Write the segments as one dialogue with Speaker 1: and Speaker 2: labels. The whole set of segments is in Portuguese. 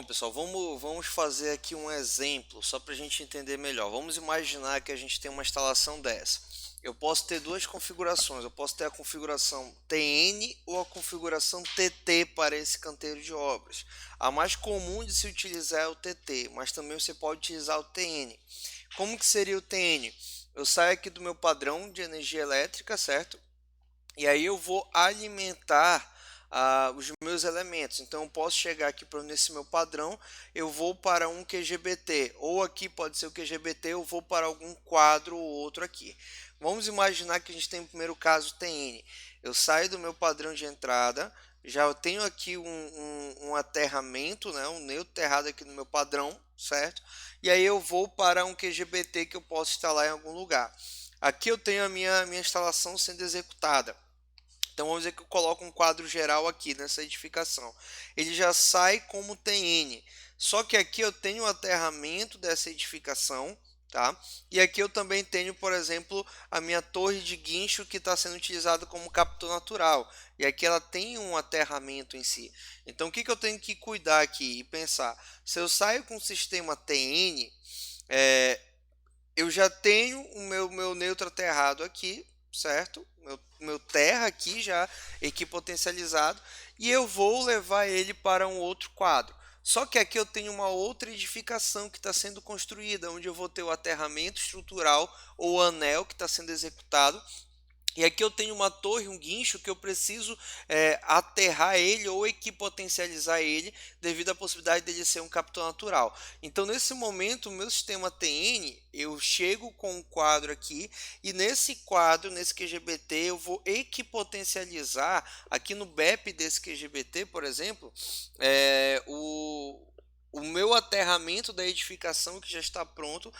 Speaker 1: Bom, pessoal, vamos fazer aqui um exemplo, só para a gente entender melhor. Vamos imaginar que a gente tem uma instalação dessa. Eu posso ter duas configurações, eu posso ter a configuração TN ou a configuração TT para esse canteiro de obras. A mais comum de se utilizar é o TT, mas também você pode utilizar o TN. Como que seria o TN? Eu saio aqui do meu padrão de energia elétrica, certo? E aí eu vou alimentar os meus elementos. Então eu posso chegar aqui nesse meu padrão, eu vou para um QGBT, ou aqui pode ser o QGBT, eu vou para algum quadro ou outro aqui. Vamos imaginar que a gente tem o primeiro caso TN. Eu saio do meu padrão de entrada, já eu tenho aqui um aterramento, né, um neutro aterrado aqui no meu padrão, certo? E aí eu vou para um QGBT que eu posso instalar em algum lugar. Aqui eu tenho a minha instalação sendo executada. Então vamos dizer que eu coloco um quadro geral aqui nessa edificação. Ele já sai como TN. Só que aqui eu tenho o aterramento dessa edificação, tá? E aqui eu também tenho, por exemplo, a minha torre de guincho que está sendo utilizada como captor natural. E aqui ela tem um aterramento em si. Então o que eu tenho que cuidar aqui e pensar? Se eu saio com o sistema TN, eu já tenho o meu neutro aterrado aqui, certo? Meu terra aqui já equipotencializado, e eu vou levar ele para um outro quadro. Só que aqui eu tenho uma outra edificação que está sendo construída, onde eu vou ter o aterramento estrutural ou anel que está sendo executado. E aqui eu tenho uma torre, um guincho, que eu preciso aterrar ele ou equipotencializar ele devido à possibilidade dele ser um captor natural. Então, nesse momento, o meu sistema TN, eu chego com um quadro aqui e nesse quadro, nesse QGBT, eu vou equipotencializar aqui no BEP desse QGBT, por exemplo, o meu aterramento da edificação que já está pronto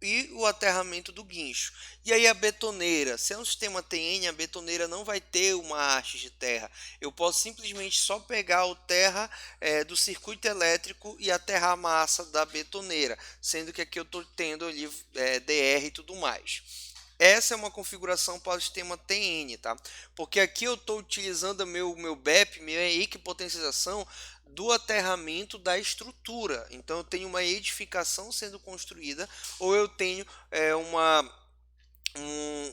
Speaker 1: e o aterramento do guincho. E aí a betoneira, se é um sistema TN, a betoneira não vai ter uma haste de terra. Eu posso simplesmente só pegar o terra do circuito elétrico e aterrar a massa da betoneira, sendo que aqui eu estou tendo ali DR e tudo mais. Essa é uma configuração para o sistema TN, tá? Porque aqui eu estou utilizando meu BEP, minha equipotencialização do aterramento da estrutura. Então eu tenho uma edificação sendo construída ou eu tenho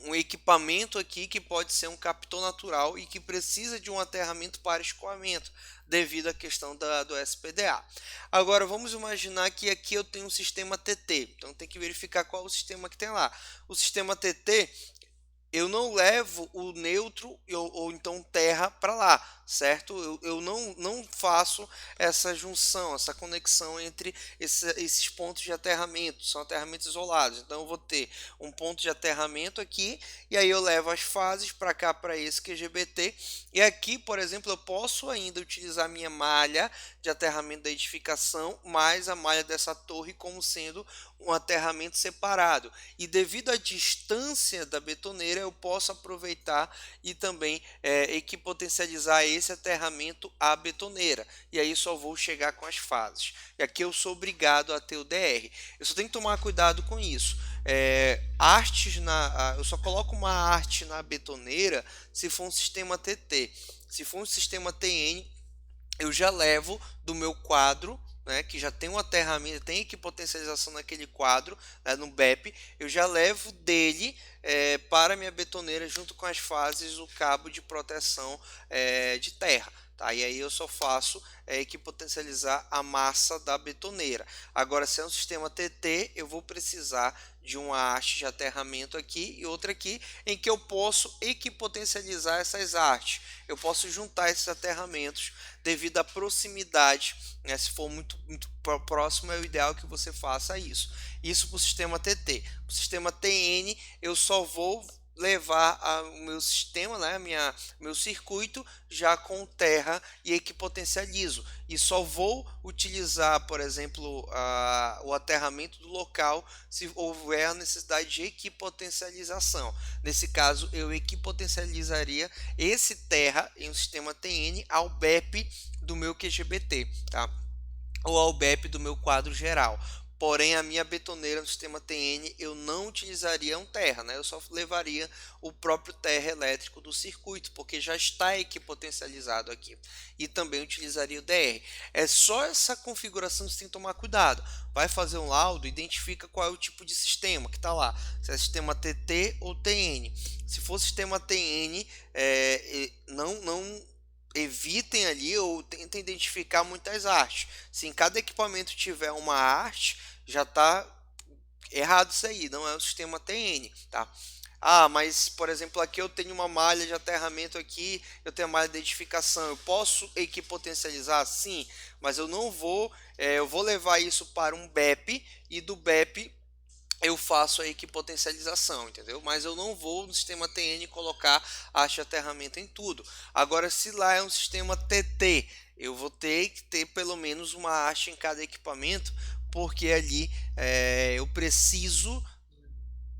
Speaker 1: um equipamento aqui que pode ser um captor natural e que precisa de um aterramento para escoamento devido à questão do SPDA. Agora vamos imaginar que aqui eu tenho um sistema TT, então tem que verificar qual é o sistema que tem lá. O sistema TT, eu não levo o neutro ou então terra para lá, certo? Eu não faço essa junção, essa conexão entre esses pontos de aterramento, são aterramentos isolados. Então eu vou ter um ponto de aterramento aqui, e aí eu levo as fases para cá, para esse QGBT, e aqui, por exemplo, eu posso ainda utilizar minha malha de aterramento da edificação, mais a malha dessa torre como sendo um aterramento separado. E devido à distância da betoneira, eu posso aproveitar e também equipotencializar esse aterramento à betoneira. E aí só vou chegar com as fases. E aqui eu sou obrigado a ter o DR. Eu só tenho que tomar cuidado com isso. Eu só coloco uma arte na betoneira se for um sistema TT. Se for um sistema TN, eu já levo do meu quadro, né, que já tem um aterramento, tem equipotencialização naquele quadro, né, no BEP, eu já levo dele para a minha betoneira junto com as fases o cabo de proteção de terra. Tá? E aí eu só faço equipotencializar a massa da betoneira. Agora, se é um sistema TT, eu vou precisar de uma haste de aterramento aqui e outra aqui, em que eu posso equipotencializar essas hastes. Eu posso juntar esses aterramentos devido à proximidade, né? Se for muito próximo, é o ideal que você faça isso. Isso para o sistema TT. Para o sistema TN, eu só vou levar o meu sistema, né, meu circuito já com terra e equipotencializo. E só vou utilizar, por exemplo, o aterramento do local se houver a necessidade de equipotencialização. Nesse caso, eu equipotencializaria esse terra em um sistema TN ao BEP do meu QGBT, tá? Ou ao BEP do meu quadro geral. porém a minha betoneira no sistema TN eu não utilizaria um terra, né? Eu só levaria o próprio terra elétrico do circuito, porque já está equipotencializado aqui, e também utilizaria o DR. É só essa configuração que você tem que tomar cuidado. Vai fazer um laudo, identifica qual é o tipo de sistema que está lá, se é sistema TT ou TN. Se for sistema TN, não evitem ali ou tentem identificar muitas artes. Se em cada equipamento tiver uma arte, já está errado isso aí, não é o sistema TN, tá? Ah, mas por exemplo aqui eu tenho uma malha de aterramento aqui, eu tenho a malha de edificação, eu posso equipotencializar? Sim, mas eu não vou, eu vou levar isso para um BEP e do BEP eu faço a equipotencialização, entendeu? Mas eu não vou no sistema TN colocar haste de aterramento em tudo. Agora, se lá é um sistema TT, eu vou ter que ter pelo menos uma haste em cada equipamento, porque ali eu preciso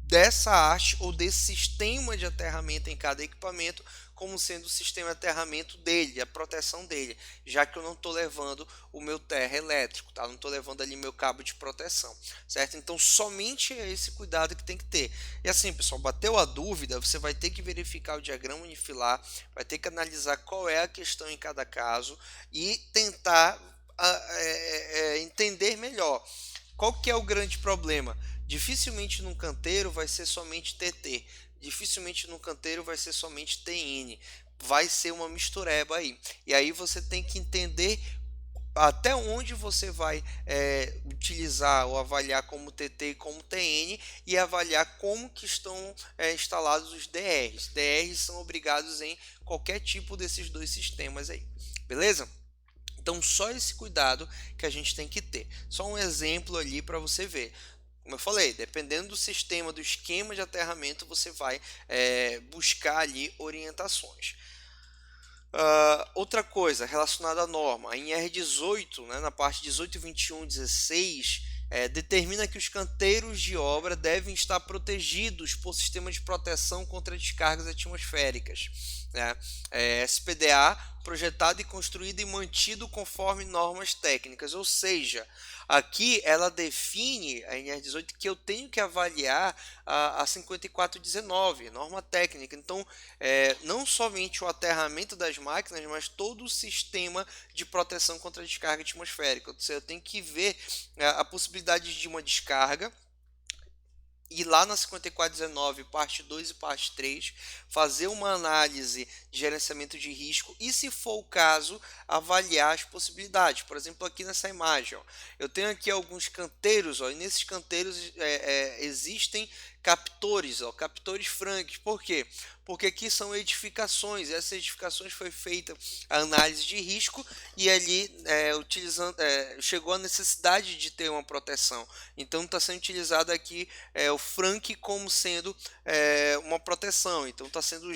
Speaker 1: dessa haste ou desse sistema de aterramento em cada equipamento como sendo o sistema de aterramento dele, a proteção dele, já que eu não estou levando o meu terra elétrico, tá? Não estou levando ali meu cabo de proteção, certo? Então somente é esse cuidado que tem que ter. E assim, pessoal, bateu a dúvida, você vai ter que verificar o diagrama unifilar, vai ter que analisar qual é a questão em cada caso e tentar entender melhor. Qual que é o grande problema? Dificilmente num canteiro vai ser somente TT, dificilmente num canteiro vai ser somente TN, vai ser uma mistureba aí. E aí você tem que entender até onde você vai utilizar ou avaliar como TT e como TN e avaliar como que estão instalados os DRs. DRs são obrigados em qualquer tipo desses dois sistemas aí, beleza? Então só esse cuidado que a gente tem que ter. Só um exemplo ali para você ver. Como eu falei, dependendo do sistema, do esquema de aterramento, você vai buscar ali orientações. Outra coisa relacionada à norma, em R18, né, na parte 18, 21, 16, determina que os canteiros de obra devem estar protegidos por sistema de proteção contra descargas atmosféricas, né? SPDA, projetado e construído e mantido conforme normas técnicas, ou seja, aqui ela define a NR18 que eu tenho que avaliar a 5419, norma técnica. Então, não somente o aterramento das máquinas, mas todo o sistema de proteção contra a descarga atmosférica. Ou seja, eu tenho que ver a possibilidade de uma descarga, ir lá na 5419, parte 2 e parte 3, fazer uma análise de gerenciamento de risco e, se for o caso, avaliar as possibilidades. Por exemplo, aqui nessa imagem, ó, eu tenho aqui alguns canteiros, ó, e nesses canteiros existem captores, ó, captores Frank. Por quê? Porque aqui são edificações, e essas edificações foi feita a análise de risco e ali chegou a necessidade de ter uma proteção. Então está sendo utilizado aqui o Frank como sendo uma proteção. Então está sendo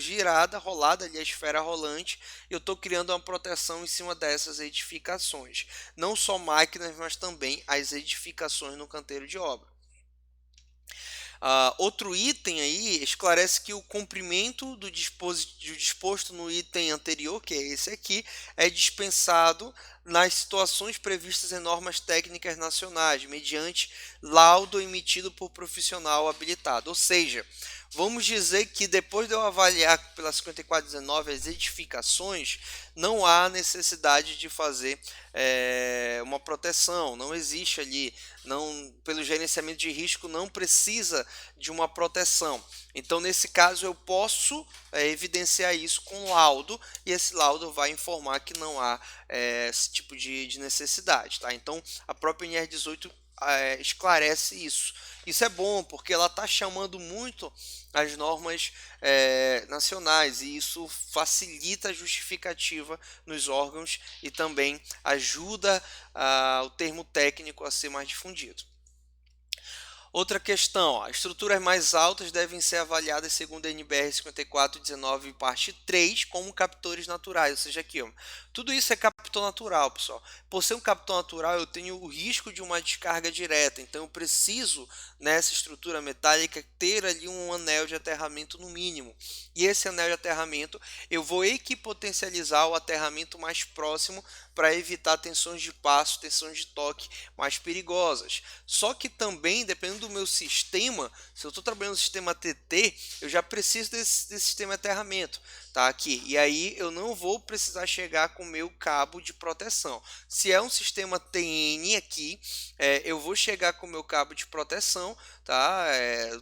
Speaker 1: rolada ali a esfera rolante, e eu estou criando uma proteção em cima dessas edificações. Não só máquinas, mas também as edificações no canteiro de obra. Outro item aí esclarece que o cumprimento do disposto no item anterior, que é esse aqui, é dispensado nas situações previstas em normas técnicas nacionais, mediante laudo emitido por profissional habilitado. Ou seja, vamos dizer que depois de eu avaliar pela 5419 as edificações, não há necessidade de fazer uma proteção, não existe ali, pelo gerenciamento de risco não precisa de uma proteção. Então, nesse caso, eu posso evidenciar isso com laudo, e esse laudo vai informar que não há esse tipo de necessidade. Tá? Então, a própria NR18 esclarece isso. Isso é bom, porque ela está chamando muito as normas nacionais, e isso facilita a justificativa nos órgãos e também ajuda o termo técnico a ser mais difundido. Outra questão, ó, estruturas mais altas devem ser avaliadas segundo a NBR 5419, parte 3, como captores naturais, ou seja, aqui, ó, tudo isso é captor natural, pessoal. Por ser um captor natural, eu tenho o risco de uma descarga direta, então eu preciso nessa estrutura metálica ter ali um anel de aterramento no mínimo. E esse anel de aterramento eu vou equipotencializar o aterramento mais próximo para evitar tensões de passo, tensões de toque mais perigosas. Só que também, dependendo do meu sistema, se eu estou trabalhando no sistema TT, eu já preciso desse sistema de aterramento, tá? Aqui. E aí eu não vou precisar chegar com o meu cabo de proteção. Se é um sistema TN aqui, eu vou chegar com o meu cabo de proteção, tá?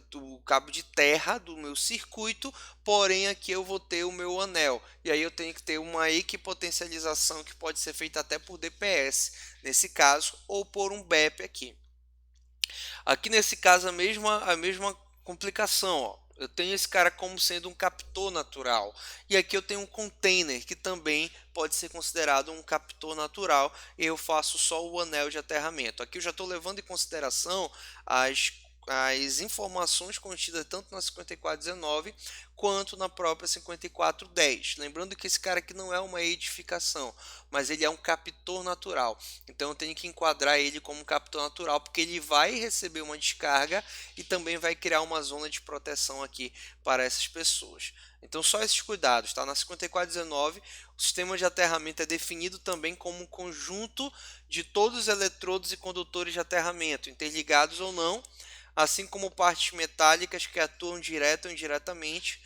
Speaker 1: Do cabo de terra do meu circuito, porém aqui eu vou ter o meu anel. E aí eu tenho que ter uma equipotencialização que pode ser feita até por DPS, nesse caso, ou por um BEP aqui. Aqui nesse caso a mesma complicação, ó. Eu tenho esse cara como sendo um captor natural. E aqui eu tenho um container que também pode ser considerado um captor natural. E eu faço só o anel de aterramento. Aqui eu já estou levando em consideração as informações contidas tanto na 5419 quanto na própria 5410. Lembrando que esse cara aqui não é uma edificação, mas ele é um captor natural. Então eu tenho que enquadrar ele como um captor natural, porque ele vai receber uma descarga e também vai criar uma zona de proteção aqui para essas pessoas. Então só esses cuidados, tá? Na 5419, o sistema de aterramento é definido também como um conjunto de todos os eletrodos e condutores de aterramento, interligados ou não, assim como partes metálicas que atuam direta ou indiretamente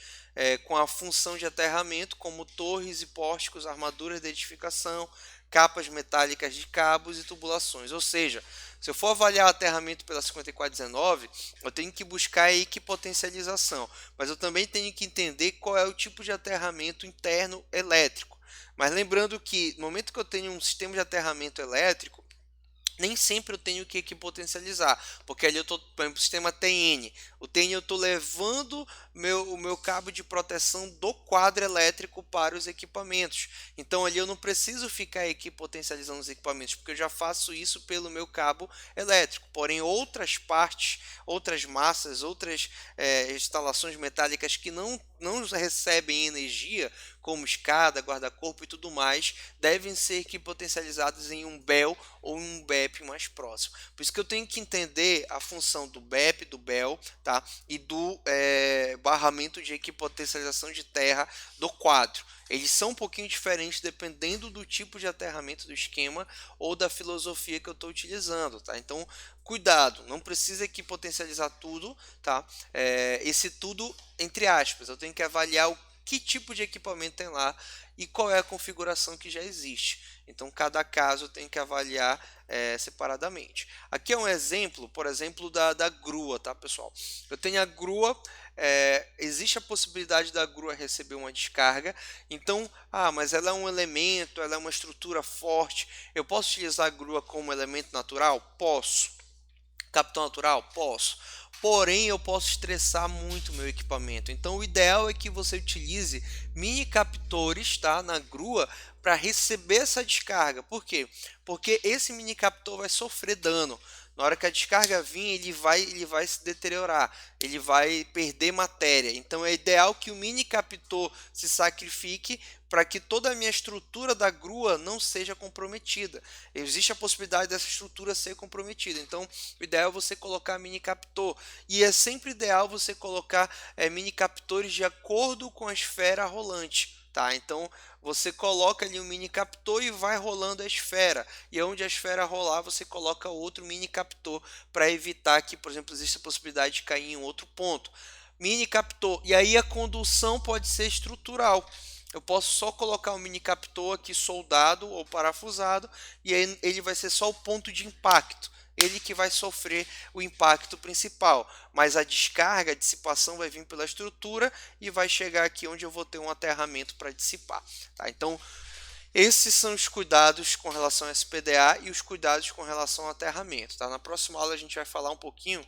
Speaker 1: com a função de aterramento, como torres e pórticos, armaduras de edificação, capas metálicas de cabos e tubulações. Ou seja, se eu for avaliar o aterramento pela 5419, eu tenho que buscar a equipotencialização, mas eu também tenho que entender qual é o tipo de aterramento interno elétrico. Mas lembrando que no momento que eu tenho um sistema de aterramento elétrico, nem sempre eu tenho que equipotencializar, porque ali eu estou, por exemplo, o sistema TN. O TN eu estou levando o meu cabo de proteção do quadro elétrico para os equipamentos. Então ali eu não preciso ficar equipotencializando os equipamentos, porque eu já faço isso pelo meu cabo elétrico. Porém, outras partes, outras massas, outras instalações metálicas que não recebem energia, como escada, guarda-corpo e tudo mais, devem ser equipotencializadas em um BEL ou em um BEP mais próximo. Por isso que eu tenho que entender a função do BEP, do BEL, tá? E do barramento de equipotencialização de terra do quadro. Eles são um pouquinho diferentes dependendo do tipo de aterramento do esquema ou da filosofia que eu estou utilizando, tá? Então, cuidado, não precisa equipotencializar tudo, tá? Esse tudo entre aspas, eu tenho que avaliar que tipo de equipamento tem lá e qual é a configuração que já existe. Então, cada caso tem que avaliar separadamente. Aqui é um exemplo, por exemplo, da grua, tá, pessoal? Eu tenho a grua, existe a possibilidade da grua receber uma descarga. Então, mas ela é um elemento, ela é uma estrutura forte. Eu posso utilizar a grua como elemento natural? Posso. Capitão natural? Posso. Porém, eu posso estressar muito meu equipamento. Então, o ideal é que você utilize mini captores, tá, na grua para receber essa descarga. Por quê? Porque esse mini captor vai sofrer dano. Na hora que a descarga vir, ele vai se deteriorar, ele vai perder matéria. Então é ideal que o mini captor se sacrifique para que toda a minha estrutura da grua não seja comprometida. Existe a possibilidade dessa estrutura ser comprometida. Então, o ideal é você colocar mini captor. E é sempre ideal você colocar mini captores de acordo com a esfera rolante. Tá? Então você coloca ali um mini captor e vai rolando a esfera. E onde a esfera rolar, você coloca outro mini captor para evitar que, por exemplo, exista a possibilidade de cair em outro ponto. Mini captor. E aí a condução pode ser estrutural. Eu posso só colocar um mini captor aqui soldado ou parafusado e aí ele vai ser só o ponto de impacto. Ele que vai sofrer o impacto principal, mas a descarga, a dissipação vai vir pela estrutura e vai chegar aqui onde eu vou ter um aterramento para dissipar. Tá? Então, esses são os cuidados com relação ao SPDA e os cuidados com relação ao aterramento. Tá? Na próxima aula a gente vai falar um pouquinho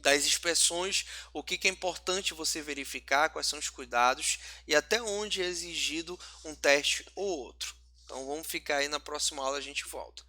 Speaker 1: das inspeções, o que é importante você verificar, quais são os cuidados e até onde é exigido um teste ou outro. Então vamos ficar aí, na próxima aula a gente volta.